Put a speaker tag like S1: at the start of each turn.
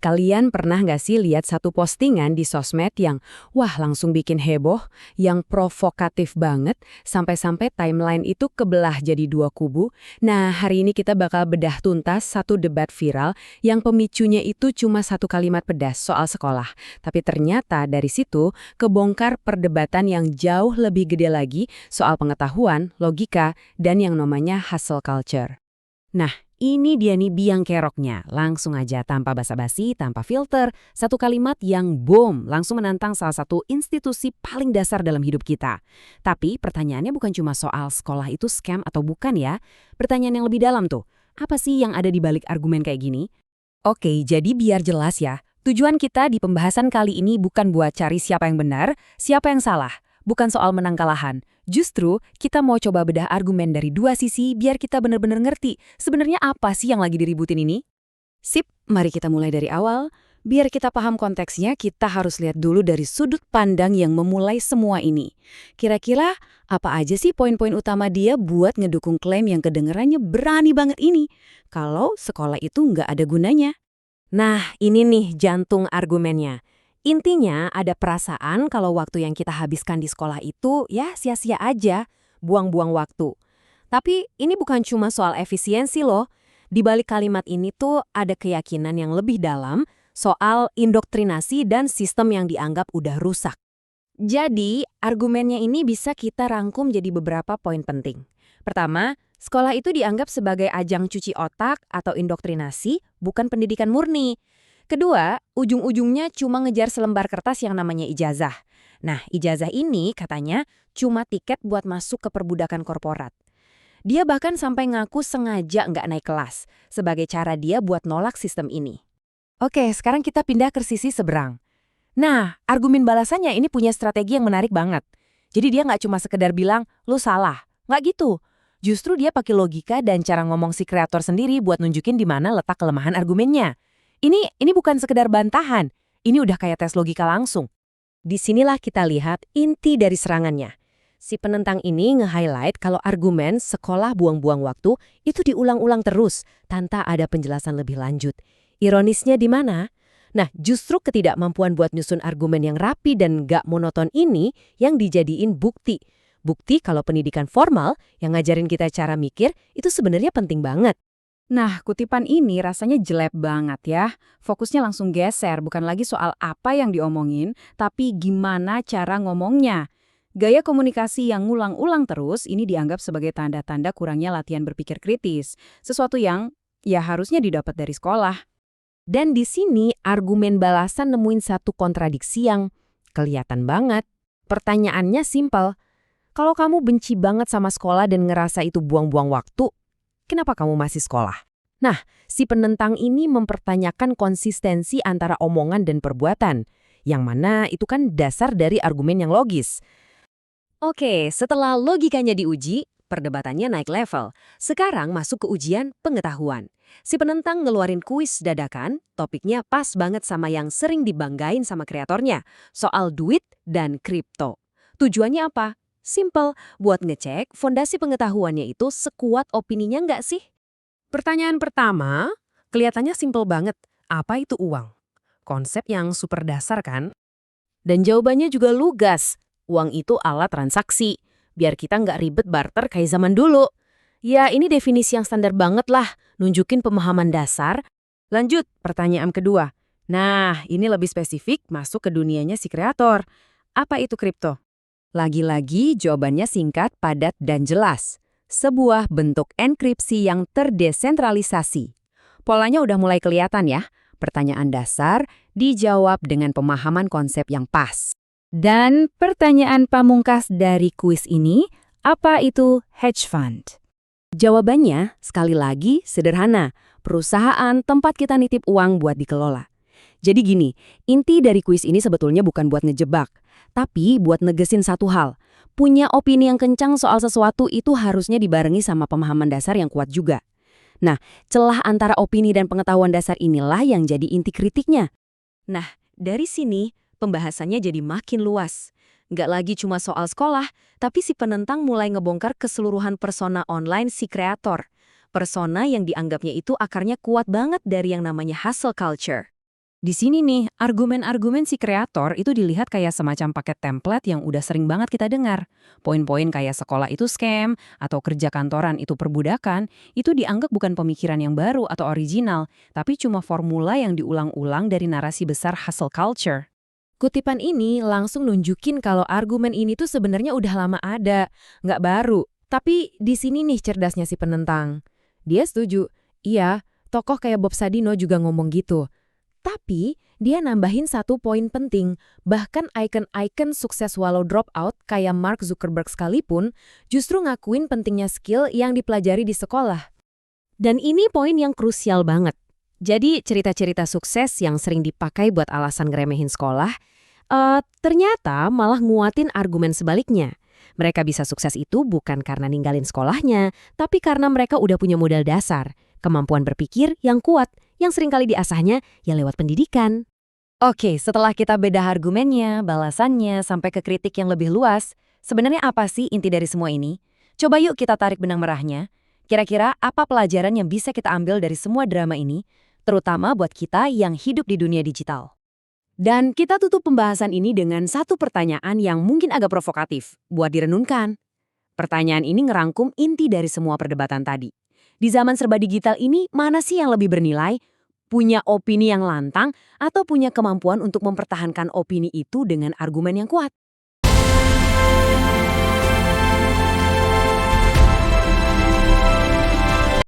S1: Kalian pernah nggak sih lihat satu postingan di sosmed yang, wah langsung bikin heboh, yang provokatif banget, sampai-sampai timeline itu kebelah jadi dua kubu? Nah, hari ini kita bakal bedah tuntas satu debat viral yang pemicunya itu cuma satu kalimat pedas soal sekolah. Tapi ternyata dari situ kebongkar perdebatan yang jauh lebih gede lagi soal pengetahuan, logika, dan yang namanya hustle culture. Nah, ini dia nih biang keroknya. Langsung aja tanpa basa-basi, tanpa filter, satu kalimat yang boom, langsung menantang salah satu institusi paling dasar dalam hidup kita. Tapi pertanyaannya bukan cuma soal sekolah itu scam atau bukan ya. Pertanyaan yang lebih dalam tuh, apa sih yang ada di balik argumen kayak gini? Oke, jadi biar jelas ya, tujuan kita di pembahasan kali ini bukan buat cari siapa yang benar, siapa yang salah. Bukan soal menang kalahan. Justru, kita mau coba bedah argumen dari dua sisi biar kita benar-benar ngerti sebenarnya apa sih yang lagi diributin ini. Sip, mari kita mulai dari awal. Biar kita paham konteksnya, kita harus lihat dulu dari sudut pandang yang memulai semua ini. Kira-kira apa aja sih poin-poin utama dia buat ngedukung klaim yang kedengerannya berani banget ini? Kalau sekolah itu nggak ada gunanya. Nah, ini nih jantung argumennya. Intinya ada perasaan kalau waktu yang kita habiskan di sekolah itu ya sia-sia aja, buang-buang waktu. Tapi ini bukan cuma soal efisiensi loh. Di balik kalimat ini tuh ada keyakinan yang lebih dalam soal indoktrinasi dan sistem yang dianggap udah rusak. Jadi, argumennya ini bisa kita rangkum jadi beberapa poin penting. Pertama, sekolah itu dianggap sebagai ajang cuci otak atau indoktrinasi, bukan pendidikan murni. Kedua, ujung-ujungnya cuma ngejar selembar kertas yang namanya ijazah. Nah, ijazah ini katanya cuma tiket buat masuk ke perbudakan korporat. Dia bahkan sampai ngaku sengaja nggak naik kelas, sebagai cara dia buat nolak sistem ini. Oke, sekarang kita pindah ke sisi seberang. Nah, argumen balasannya ini punya strategi yang menarik banget. Jadi dia nggak cuma sekedar bilang, lu salah. Nggak gitu. Justru dia pakai logika dan cara ngomong si kreator sendiri buat nunjukin di mana letak kelemahan argumennya. Ini bukan sekedar bantahan, ini udah kayak tes logika langsung. Disinilah kita lihat inti dari serangannya. Si penentang ini nge-highlight kalau argumen sekolah buang-buang waktu itu diulang-ulang terus, tanpa ada penjelasan lebih lanjut. Ironisnya di mana? Nah, justru ketidakmampuan buat nyusun argumen yang rapi dan gak monoton ini yang dijadiin bukti. Bukti kalau pendidikan formal yang ngajarin kita cara mikir itu sebenarnya penting banget. Nah, kutipan ini rasanya jelek banget ya. Fokusnya langsung geser, bukan lagi soal apa yang diomongin, tapi gimana cara ngomongnya. Gaya komunikasi yang ngulang-ulang terus ini dianggap sebagai tanda-tanda kurangnya latihan berpikir kritis. Sesuatu yang ya harusnya didapat dari sekolah. Dan di sini argumen balasan nemuin satu kontradiksi yang kelihatan banget. Pertanyaannya simpel. Kalau kamu benci banget sama sekolah dan ngerasa itu buang-buang waktu, kenapa kamu masih sekolah? Nah, si penentang ini mempertanyakan konsistensi antara omongan dan perbuatan, yang mana itu kan dasar dari argumen yang logis. Oke, setelah logikanya diuji, perdebatannya naik level. Sekarang masuk ke ujian pengetahuan. Si penentang ngeluarin kuis dadakan, topiknya pas banget sama yang sering dibanggain sama kreatornya, soal duit dan kripto. Tujuannya apa? Simple, buat ngecek fondasi pengetahuannya itu sekuat opininya nggak sih? Pertanyaan pertama, kelihatannya simple banget. Apa itu uang? Konsep yang super dasar kan? Dan jawabannya juga lugas. Uang itu alat transaksi. Biar kita nggak ribet barter kayak zaman dulu. Ya, ini definisi yang standar banget lah. Nunjukin pemahaman dasar. Lanjut, pertanyaan kedua. Nah, ini lebih spesifik masuk ke dunianya si kreator. Apa itu kripto? Lagi-lagi jawabannya singkat, padat, dan jelas. Sebuah bentuk enkripsi yang terdesentralisasi. Polanya udah mulai kelihatan ya. Pertanyaan dasar dijawab dengan pemahaman konsep yang pas. Dan pertanyaan pamungkas dari kuis ini, apa itu hedge fund? Jawabannya sekali lagi sederhana. Perusahaan tempat kita nitip uang buat dikelola. Jadi gini, inti dari kuis ini sebetulnya bukan buat ngejebak, tapi buat negesin satu hal. Punya opini yang kencang soal sesuatu itu harusnya dibarengi sama pemahaman dasar yang kuat juga. Nah, celah antara opini dan pengetahuan dasar inilah yang jadi inti kritiknya. Nah, dari sini pembahasannya jadi makin luas. Nggak lagi cuma soal sekolah, tapi si penentang mulai ngebongkar keseluruhan persona online si kreator. Persona yang dianggapnya itu akarnya kuat banget dari yang namanya hustle culture.
S2: Di sini nih, argumen-argumen si kreator itu dilihat kayak semacam paket template yang udah sering banget kita dengar. Poin-poin kayak sekolah itu scam, atau kerja kantoran itu perbudakan, itu dianggap bukan pemikiran yang baru atau original, tapi cuma formula yang diulang-ulang dari narasi besar hustle culture.
S1: Kutipan ini langsung nunjukin kalau argumen ini tuh sebenarnya udah lama ada, nggak baru. Tapi di sini nih cerdasnya si penentang. Dia setuju, iya, tokoh kayak Bob Sadino juga ngomong gitu. Tapi dia nambahin satu poin penting, bahkan icon-icon sukses walau drop out kayak Mark Zuckerberg sekalipun justru ngakuin pentingnya skill yang dipelajari di sekolah. Dan ini poin yang krusial banget. Jadi cerita-cerita sukses yang sering dipakai buat alasan ngeremehin sekolah, ternyata malah nguatin argumen sebaliknya. Mereka bisa sukses itu bukan karena ninggalin sekolahnya, tapi karena mereka udah punya modal dasar, kemampuan berpikir yang kuat, yang seringkali diasahnya ya lewat pendidikan.
S2: Oke, setelah kita beda argumennya, balasannya, sampai ke kritik yang lebih luas, sebenarnya apa sih inti dari semua ini? Coba yuk kita tarik benang merahnya. Kira-kira apa pelajaran yang bisa kita ambil dari semua drama ini, terutama buat kita yang hidup di dunia digital?
S1: Dan kita tutup pembahasan ini dengan satu pertanyaan yang mungkin agak provokatif, buat direnungkan. Pertanyaan ini ngerangkum inti dari semua perdebatan tadi. Di zaman serba digital ini, mana sih yang lebih bernilai? Punya opini yang lantang atau punya kemampuan untuk mempertahankan opini itu dengan argumen yang kuat?